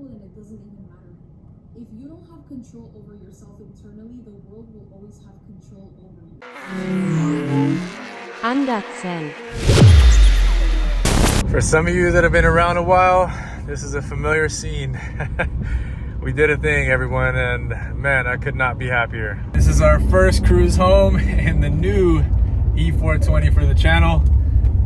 miracle and it doesn't even matter. If you don't have control over yourself internally, the world will always have control over you. For some of you that have been around a while, this is a familiar scene. We did a thing, everyone, and man, I could not be happier. This is our first cruise home in the new E420 for the channel.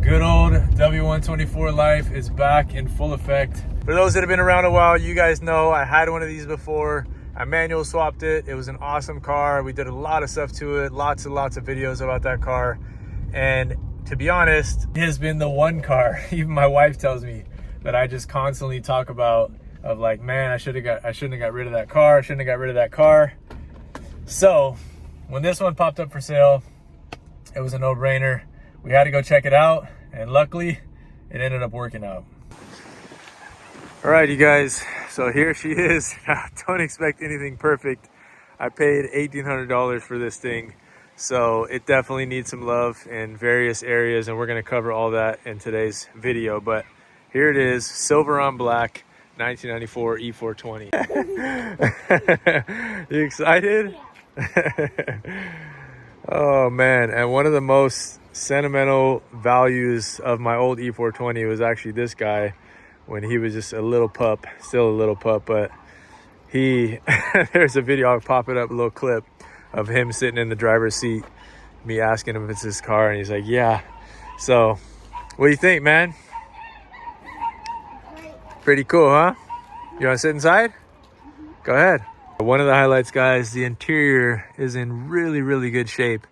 Good old W124 life is back in full effect. For those that have been around a while, you guys know I had one of these before. I manual swapped it. It was an awesome car. We did a lot of stuff to it, lots and lots of videos about that car. And to be honest, it has been the one car, even my wife tells me, that I just constantly talk about of like, man, I shouldn't have got rid of that car. I shouldn't have got rid of that car. So when this one popped up for sale, it was a no-brainer. We had to go check it out, and luckily it ended up working out. All right, you guys, so here she is. Don't expect anything perfect. I paid $1,800 for this thing, so it definitely needs some love in various areas, and we're going to cover all that in today's video. But here it is, silver on black, 1994 E420. You excited? Oh man, and one of the most sentimental values of my old E420 was actually this guy when he was just a little pup, still a little pup, but he, there's a video, I'll pop it up, a little clip of him sitting in the driver's seat, me asking him if it's his car, and he's like, yeah. So, what do you think, man? Pretty cool, huh? You want to sit inside? Go ahead. One of the highlights, guys, the interior is in really, really good shape.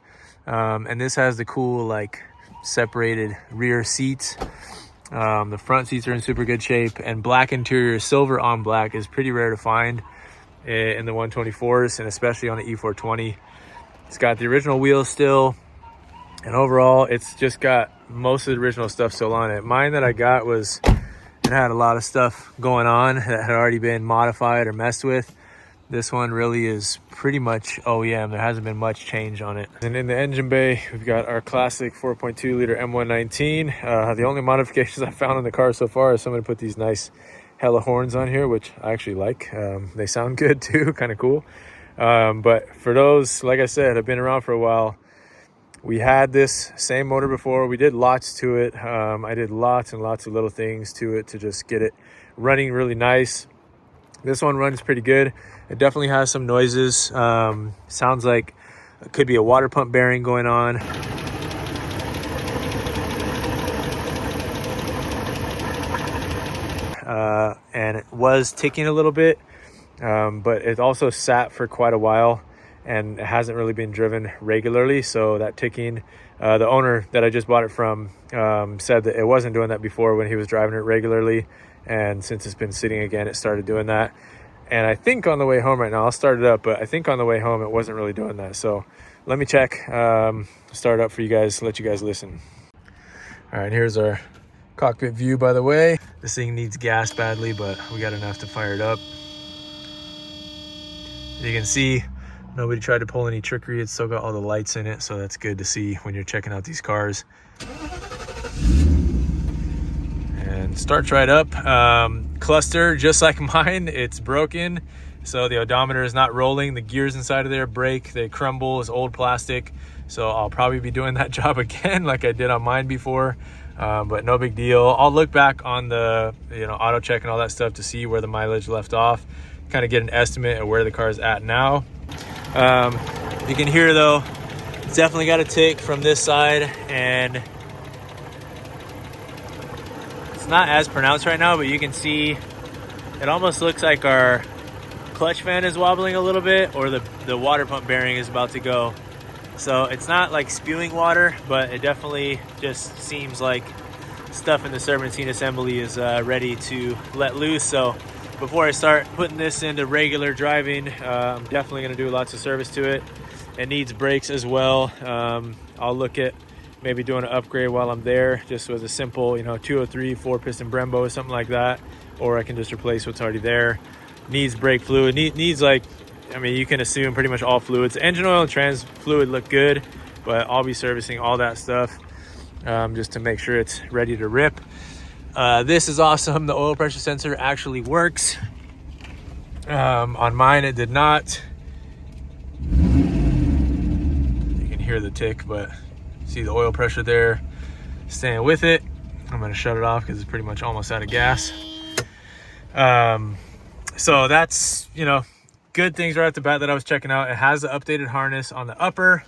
And this has the cool, like, separated rear seats. The front seats are in super good shape. And black interior, silver on black, is pretty rare to find in the 124s, and especially on the E420. It's got the original wheels still. And overall, it's just got most of the original stuff still on it. Mine that I got was... it had a lot of stuff going on that had already been modified or messed with. This one really is pretty much OEM. There hasn't been much change on it. And in the engine bay, we've got our classic 4.2 liter M119. The only modifications I found in the car so far is somebody put these nice hella horns on here, which I actually like. They sound good too, kind of cool. But for those, like I said, have been around for a while, we had this same motor before. We did lots to it. I did lots and lots of little things to it to just get it running really nice. This one runs pretty good. It definitely has some noises. Sounds like it could be a water pump bearing going on. And it was ticking a little bit, but it also sat for quite a while, and it hasn't really been driven regularly. So that ticking, the owner that I just bought it from said that it wasn't doing that before when he was driving it regularly. And since it's been sitting again, it started doing that. And I think on the way home right now, I'll start it up, but I think on the way home, it wasn't really doing that. So let me check, start it up for you guys, let you guys listen. All right, here's our cockpit view, by the way. This thing needs gas badly, but we got enough to fire it up. You can see, nobody tried to pull any trickery. It's still got all the lights in it, so that's good to see when you're checking out these cars. And starts right up. Cluster, just like mine, it's broken. So the odometer is not rolling. The gears inside of there break, they crumble. It's old plastic. So I'll probably be doing that job again like I did on mine before. But no big deal. I'll look back on the auto check and all that stuff to see where the mileage left off. Kind of get an estimate of where the car is at now. You can hear though, it's definitely got a tick from this side, and it's not as pronounced right now, but you can see it almost looks like our clutch fan is wobbling a little bit, or the water pump bearing is about to go. So it's not like spewing water, but it definitely just seems like stuff in the serpentine assembly is ready to let loose. So before I start putting this into regular driving, I'm definitely going to do lots of service to it. It needs brakes as well. I'll look at maybe doing an upgrade while I'm there, just with a simple 203 4-piston Brembo or something like that, or I can just replace what's already there. Needs brake fluid, needs like, you can assume pretty much all fluids. Engine oil and trans fluid look good, but I'll be servicing all that stuff just to make sure it's ready to rip. This is awesome. The oil pressure sensor actually works. On mine, it did not. You can hear the tick, but see the oil pressure there staying with it. I'm gonna shut it off because it's pretty much almost out of gas. So that's, you know, good things right at the bat that I was checking out. It has the updated harness on the upper,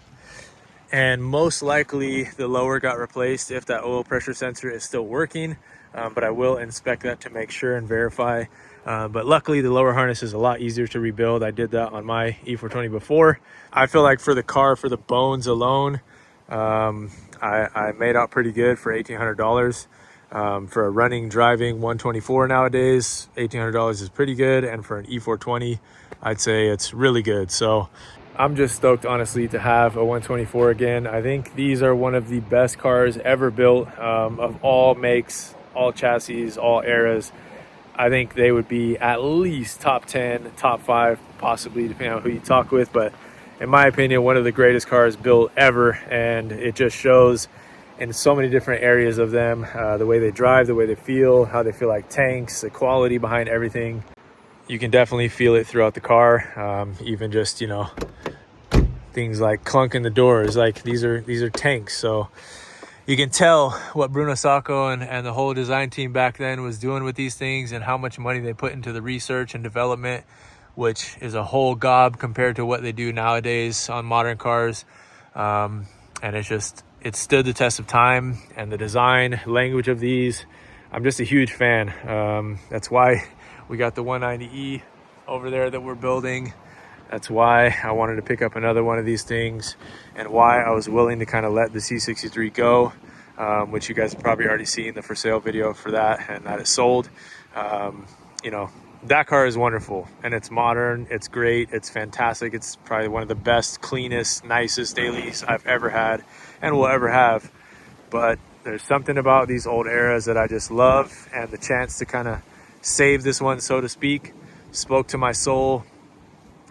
and most likely the lower got replaced if that oil pressure sensor is still working. But I will inspect that to make sure and verify. But luckily the lower harness is a lot easier to rebuild. I did that on my E420 before. I feel like for the car, for the bones alone, I made out pretty good for $1,800. For a running, driving 124 nowadays, $1,800 is pretty good. And for an E420, I'd say it's really good. So I'm just stoked, honestly, to have a 124 again. I think these are one of the best cars ever built, of all makes, all chassis, all eras. I think they would be at least top 10, top 5, possibly, depending on who you talk with. But in my opinion, one of the greatest cars built ever. And it just shows in so many different areas of them, the way they drive, the way they feel, how they feel like tanks, the quality behind everything. You can definitely feel it throughout the car. Even just, you know, things like clunking the doors, like these are tanks. So you can tell what Bruno Sacco and the whole design team back then was doing with these things, and how much money they put into the research and development, which is a whole gob compared to what they do nowadays on modern cars. And it stood the test of time, and the design language of these, I'm just a huge fan. That's why we got the 190E over there that we're building. That's why I wanted to pick up another one of these things, and why I was willing to kind of let the C63 go, which you guys have probably already seen the for sale video for that, and that is sold. You know, that car is wonderful, and it's modern, it's great, it's fantastic. It's probably one of the best, cleanest, nicest dailies I've ever had and will ever have. But there's something about these old eras that I just love, and the chance to kind of save this one, so to speak, spoke to my soul.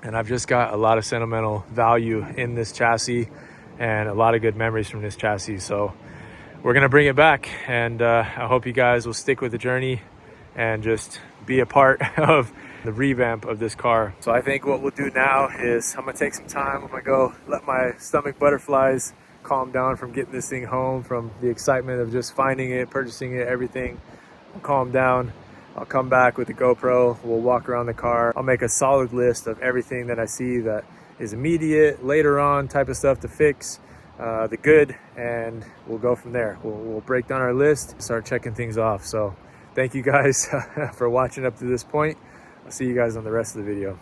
And I've just got a lot of sentimental value in this chassis and a lot of good memories from this chassis. So we're gonna bring it back, and I hope you guys will stick with the journey and just be a part of the revamp of this car. So I think what we'll do now is I'm gonna take some time. I'm gonna go let my stomach butterflies calm down from getting this thing home, from the excitement of just finding it, purchasing it, everything. I'll calm down. I'll come back with the GoPro. We'll walk around the car. I'll make a solid list of everything that I see that is immediate, later on type of stuff to fix, the good, and we'll go from there. We'll break down our list, start checking things off. So thank you guys for watching up to this point. I'll see you guys on the rest of the video.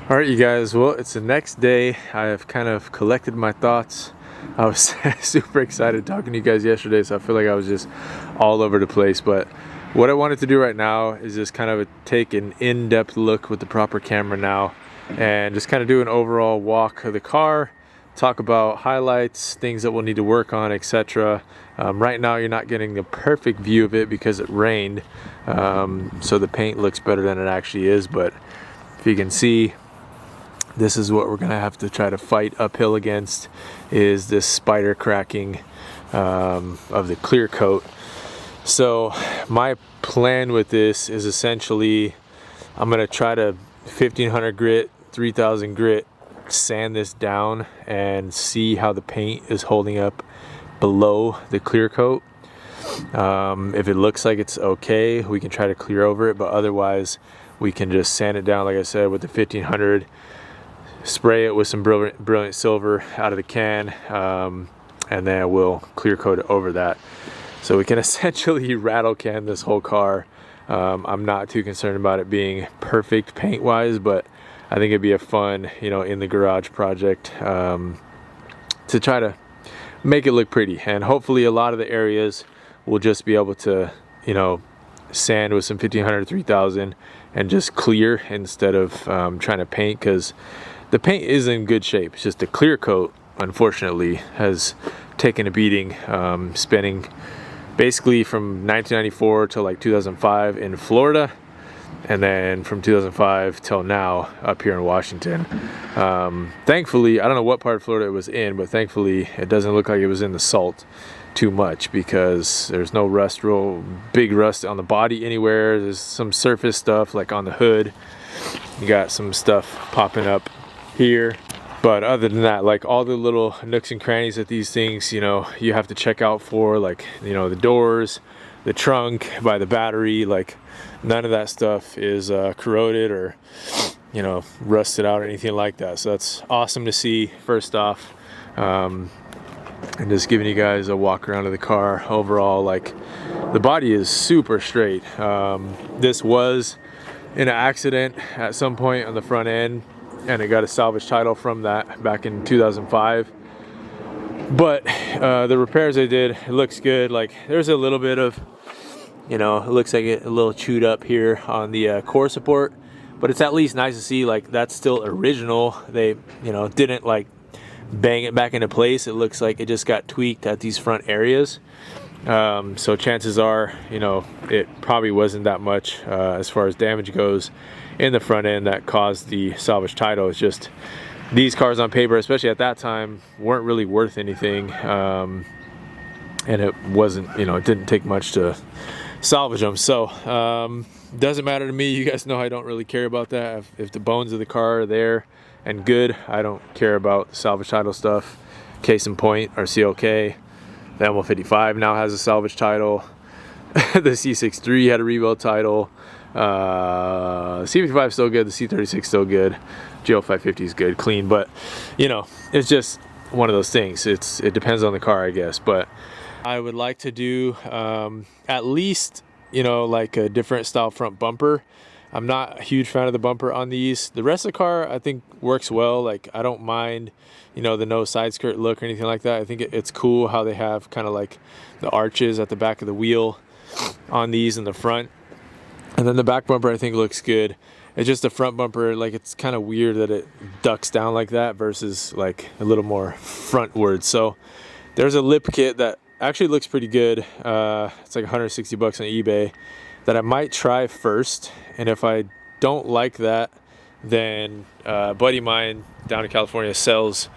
All right, you guys, well, it's the next day. I have kind of collected my thoughts. I was super excited talking to you guys yesterday, so I feel like I was just all over the place. But what I wanted to do right now is just kind of take an in-depth look with the proper camera now, and just kind of do an overall walk of the car, talk about highlights, things that we'll need to work on, etc. Right now you're not getting the perfect view of it because it rained, so the paint looks better than it actually is. But if you can see, this is what we're gonna have to try to fight uphill against, is this spider cracking of the clear coat. So my plan with this is essentially, I'm gonna try to 1500 grit, 3000 grit, sand this down and see how the paint is holding up below the clear coat. If it looks like it's okay, we can try to clear over it, but otherwise we can just sand it down, like I said, with the 1500, spray it with some brilliant silver out of the can, and then we'll clear coat it over that. So we can essentially rattle can this whole car. I'm not too concerned about it being perfect paint wise, but I think it'd be a fun, you know, in the garage project, to try to make it look pretty. And hopefully a lot of the areas we'll just be able to, you know, sand with some 1500, 3000 and just clear instead of trying to paint, because the paint is in good shape. It's just the clear coat, unfortunately, has taken a beating, spending basically from 1994 to like 2005 in Florida, and then from 2005 till now up here in Washington. Thankfully, I don't know what part of Florida it was in, but thankfully it doesn't look like it was in the salt too much, because there's no rust, real big rust on the body anywhere. There's some surface stuff like on the hood, You got some stuff popping up here. But other than that, like all the little nooks and crannies that these things, you know, you have to check out for, like, you know, the doors, the trunk, by the battery, like none of that stuff is corroded or, you know, rusted out or anything like that. So that's awesome to see, first off. And just giving you guys a walk around of the car. Overall, like, the body is super straight. This was in an accident at some point on the front end, and it got a salvage title from that back in 2005. But the repairs I did, it looks good. Like, there's a little bit of, you know, it looks like a little chewed up here on the core support, but it's at least nice to see like that's still original. They, you know, didn't like bang it back into place. It looks like it just got tweaked at these front areas. So chances are, you know, it probably wasn't that much as far as damage goes in the front end that caused the salvage title. It's just these cars on paper, especially at that time, weren't really worth anything. And it wasn't, you know, it didn't take much to salvage them. So doesn't matter to me. You guys know I don't really care about that. If the bones of the car are there and good, I don't care about the salvage title stuff. Case in point, our CLK, the M155 now has a salvage title. The C63 had a rebuild title. C55 is still good. The C36 still good. GL550 is good, clean. But you know, it's just one of those things. It depends on the car, I guess. But I would like to do at least, you know, like a different style front bumper. I'm not a huge fan of the bumper on these. The rest of the car I think works well. Like, I don't mind, you know, the no side skirt look or anything like that. I think it's cool how they have kind of like the arches at the back of the wheel on these in the front. And then the back bumper I think looks good. It's just the front bumper, like, it's kind of weird that it ducks down like that versus like a little more frontward. So there's a lip kit that actually looks pretty good. It's like 160 bucks on eBay that I might try first. And if I don't like that, then a buddy of mine down in California sells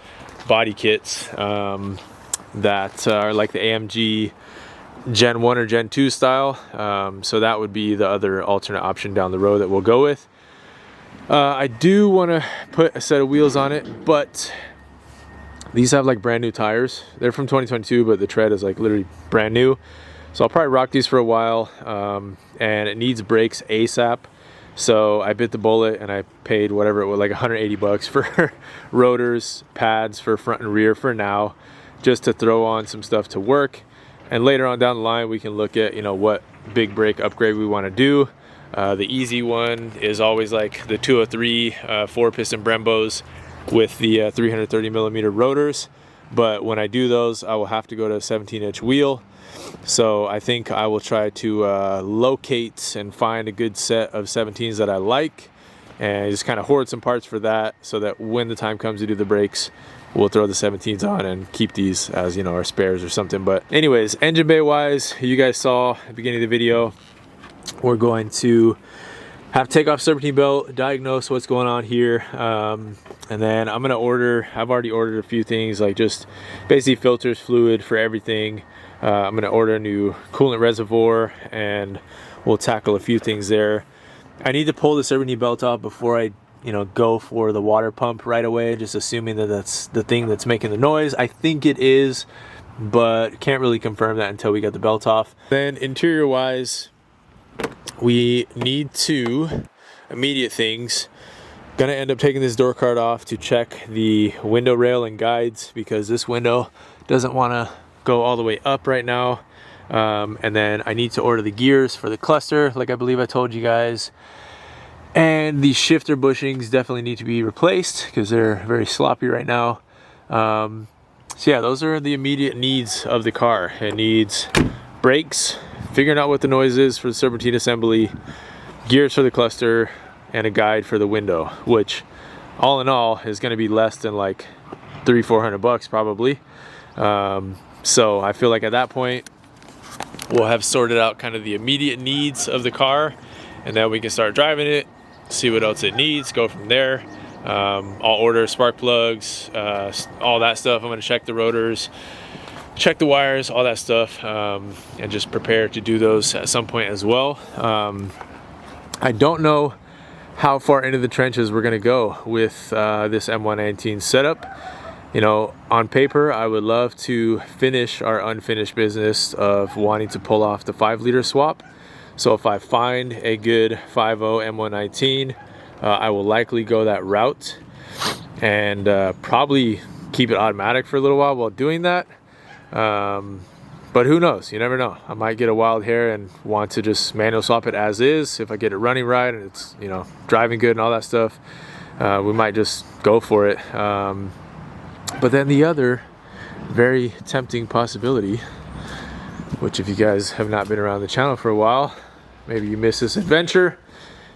body kits that are like the AMG Gen 1 or Gen 2 style. So that would be the other alternate option down the road that we'll go with. I do want to put a set of wheels on it, but these have like brand new tires. They're from 2022, but the tread is like literally brand new. So I'll probably rock these for a while, and it needs brakes ASAP. So I bit the bullet and I paid whatever it was, like 180 bucks for rotors, pads for front and rear for now, just to throw on some stuff to work. And later on down the line, we can look at, you know, what big brake upgrade we want to do. The easy one is always like the 203 4-piston Brembos with the 330 millimeter rotors. But when I do those, I will have to go to a 17-inch wheel. So I think I will try to locate and find a good set of 17s that I like, and just kind of hoard some parts for that, so that when the time comes to do the brakes, we'll throw the 17s on and keep these as, you know, our spares or something. But anyways, engine bay wise, you guys saw at the beginning of the video, we're going to have to take off serpentine belt, diagnose what's going on here, and then I'm gonna I've already ordered a few things, like just basically filters, fluid for everything. I'm gonna order a new coolant reservoir, and we'll tackle a few things there. I need to pull the serpentine belt off before I, you know, go for the water pump right away, just assuming that that's the thing that's making the noise. I think it is, but can't really confirm that until we get the belt off. Then interior wise, we need to immediate things. Gonna end up taking this door card off to check the window rail and guides, because this window doesn't want to go all the way up right now. And then I need to order the gears for the cluster, like I believe I told you guys. And the shifter bushings definitely need to be replaced because they're very sloppy right now. So yeah, those are the immediate needs of the car. It needs brakes, figuring out what the noise is for the serpentine assembly, gears for the cluster, and a guide for the window, which all in all is going to be less than like $300-400 bucks probably. So I feel like at that point we'll have sorted out kind of the immediate needs of the car, and then we can start driving it, see what else it needs, go from there. I'll order spark plugs, all that stuff. I'm going to check the rotors, check the wires, all that stuff, and just prepare to do those at some point as well. I don't know how far into the trenches we're gonna go with this M119 setup. You know, on paper, I would love to finish our unfinished business of wanting to pull off the 5-liter swap. So if I find a good 5.0 M119, I will likely go that route and probably keep it automatic for a little while doing that. But who knows? You never know. I might get a wild hair and want to just manual swap it as is. If I get it running right and it's, you know, driving good and all that stuff, we might just go for it. But then the other very tempting possibility, which if you guys have not been around the channel for a while, maybe you missed this adventure,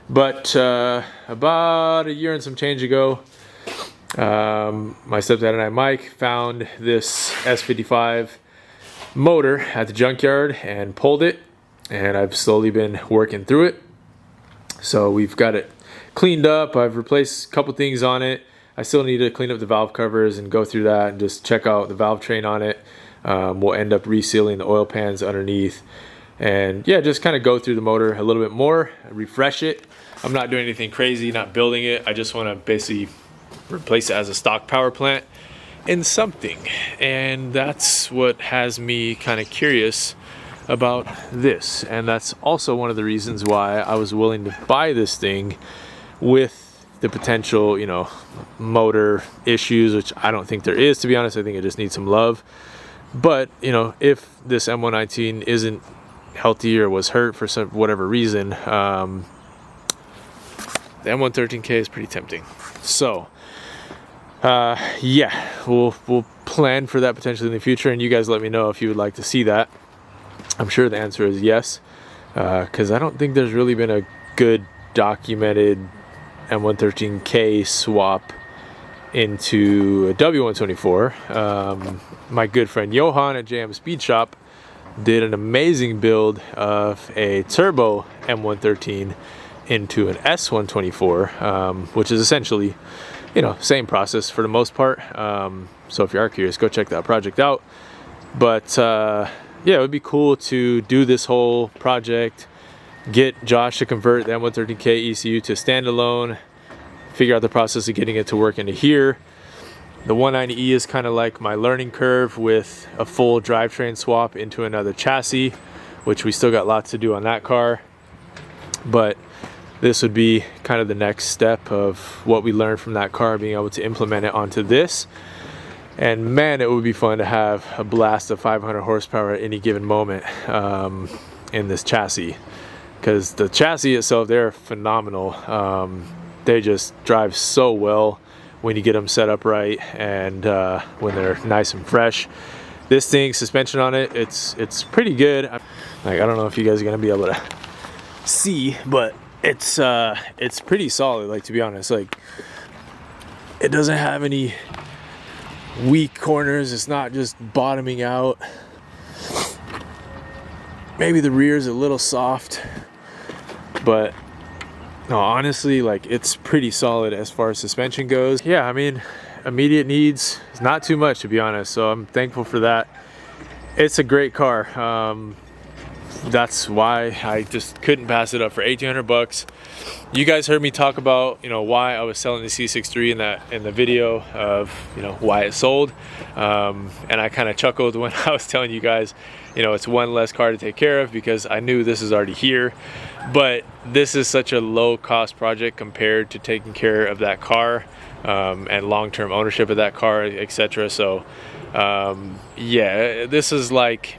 but about a year and some change ago, my stepdad and I, Mike, found this S55 motor at the junkyard and pulled it, and I've slowly been working through it. So we've got it cleaned up. I've replaced a couple things on it. I still need to clean up the valve covers and go through that and just check out the valve train on it. We'll end up resealing the oil pans underneath, and yeah, just kind of go through the motor a little bit more, refresh it. I'm not doing anything crazy, not building it. I just want to basically replace it as a stock power plant in something, and that's what has me kind of curious about this. And that's also one of the reasons why I was willing to buy this thing, with the potential, you know, motor issues, which I don't think there is, to be honest. I think it just needs some love. But, you know, if this M119 isn't healthy or was hurt for some whatever reason, the M113K is pretty tempting. So yeah, we'll plan for that potentially in the future, and you guys let me know if you would like to see that. I'm sure the answer is yes, because I don't think there's really been a good documented M113K swap into a W124. My good friend Johan at JM Speed Shop did an amazing build of a turbo M113 into an S124, which is essentially, you know, same process for the most part. So if you are curious, go check that project out. But yeah, it would be cool to do this whole project, get Josh to convert the M113K ECU to standalone, figure out the process of getting it to work into here. The 190E is kind of like my learning curve with a full drivetrain swap into another chassis, which we still got lots to do on that car. But this would be kind of the next step of what we learned from that car, being able to implement it onto this. And man, it would be fun to have a blast of 500 horsepower at any given moment in this chassis. Because the chassis itself, they're phenomenal. They just drive so well when you get them set up right, and when they're nice and fresh. This thing, suspension on it, it's pretty good. Like, I don't know if you guys are gonna be able to see, but it's pretty solid. Like, to be honest, like, it doesn't have any weak corners. It's not just bottoming out. Maybe the rear is a little soft, but no, honestly, like, it's pretty solid as far as suspension goes. Yeah, I mean, immediate needs is not too much, to be honest, so I'm thankful for that. It's a great car. That's why I just couldn't pass it up for $1,800. You guys heard me talk about, you know, why I was selling the C63 in the video of, you know, why it sold, and I kind of chuckled when I was telling you guys, you know, it's one less car to take care of, because I knew this is already here. But this is such a low cost project compared to taking care of that car, and long-term ownership of that car, etc. So yeah, this is like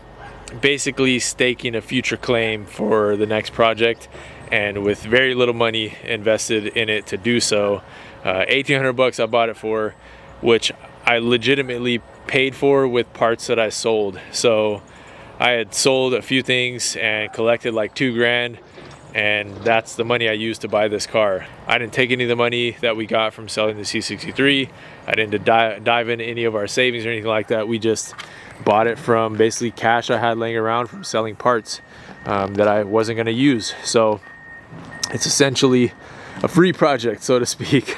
basically staking a future claim for the next project, and with very little money invested in it to do so. $1,800 I bought it for, which I legitimately paid for with parts that I sold. So I had sold a few things and collected like $2,000, and that's the money I used to buy this car. I didn't take any of the money that we got from selling the C63. I didn't dive into any of our savings or anything like that. We just bought it from basically cash I had laying around from selling parts that I wasn't going to use. So it's essentially a free project, so to speak,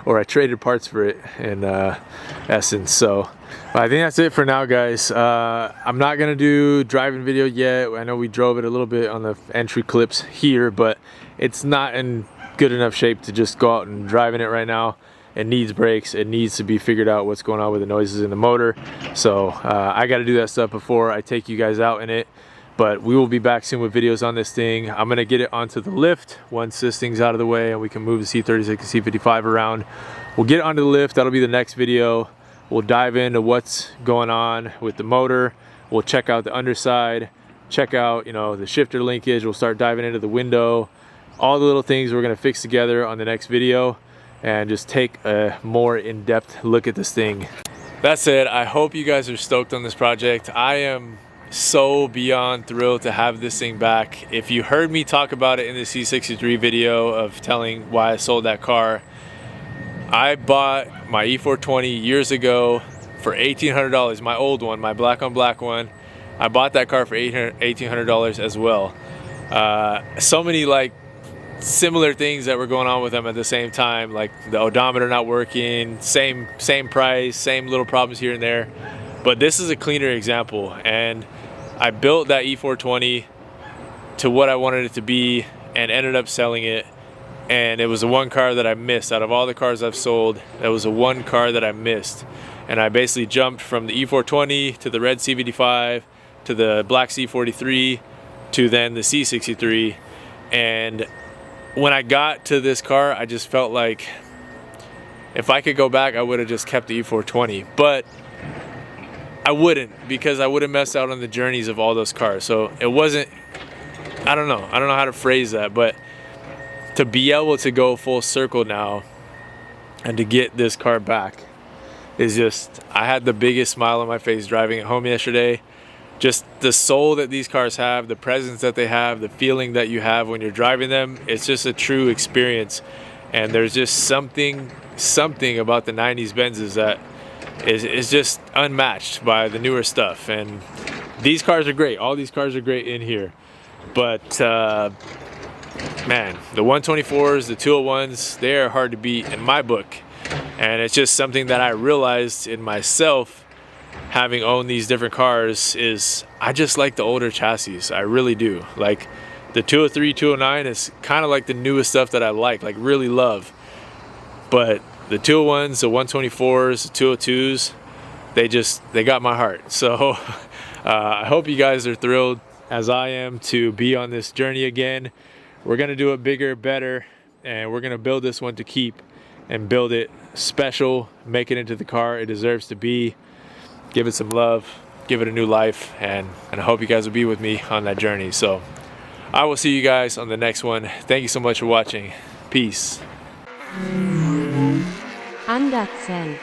or I traded parts for it in essence. So I think that's it for now, guys. I'm not gonna do driving video yet. I know we drove it a little bit on the entry clips here, but it's not in good enough shape to just go out and drive in it right now. It needs brakes. It needs to be figured out what's going on with the noises in the motor. So I got to do that stuff before I take you guys out in it. But we will be back soon with videos on this thing. I'm gonna get it onto the lift once this thing's out of the way and we can move the C36 and C55 around. We'll get it onto the lift. That'll be the next video. We'll dive into what's going on with the motor. We'll check out the underside, check out, you know, the shifter linkage. We'll start diving into the window, all the little things we're gonna fix together on the next video, and just take a more in-depth look at this thing. That said, I hope you guys are stoked on this project. I am so beyond thrilled to have this thing back. If you heard me talk about it in the C63 video of telling why I sold that car, I bought my E420 years ago for $1,800, my old one, my black on black one. I bought that car for $1,800 as well. So many like similar things that were going on with them at the same time, like the odometer not working, same price, same little problems here and there. But this is a cleaner example, and I built that E420 to what I wanted it to be and ended up selling it. And it was the one car that I missed. Out of all the cars I've sold, that was the one car that I missed. And I basically jumped from the E420 to the red C55 to the black C43 to then the C63. And when I got to this car, I just felt like if I could go back, I would have just kept the E420. But I wouldn't, because I would have messed out on the journeys of all those cars. So it wasn't, I don't know how to phrase that, but to be able to go full circle now and to get this car back is just, I had the biggest smile on my face driving it home yesterday. Just the soul that these cars have, the presence that they have, the feeling that you have when you're driving them, it's just a true experience. And there's just something about the 90s Benzes that is just unmatched by the newer stuff. And these cars are great. All these cars are great in here. But man, the 124s, the 201s, they are hard to beat in my book. And it's just something that I realized in myself, having owned these different cars, is I just like the older chassis. I really do. Like the 203, 209 is kind of like the newest stuff that I like really love. But the 201s, the 124s, the 202s, they got my heart. So I hope you guys are thrilled as I am to be on this journey again. We're gonna do it bigger, better, and we're gonna build this one to keep and build it special, make it into the car it deserves to be, give it some love, give it a new life, and I hope you guys will be with me on that journey. So I will see you guys on the next one. Thank you so much for watching. Peace. Andersen.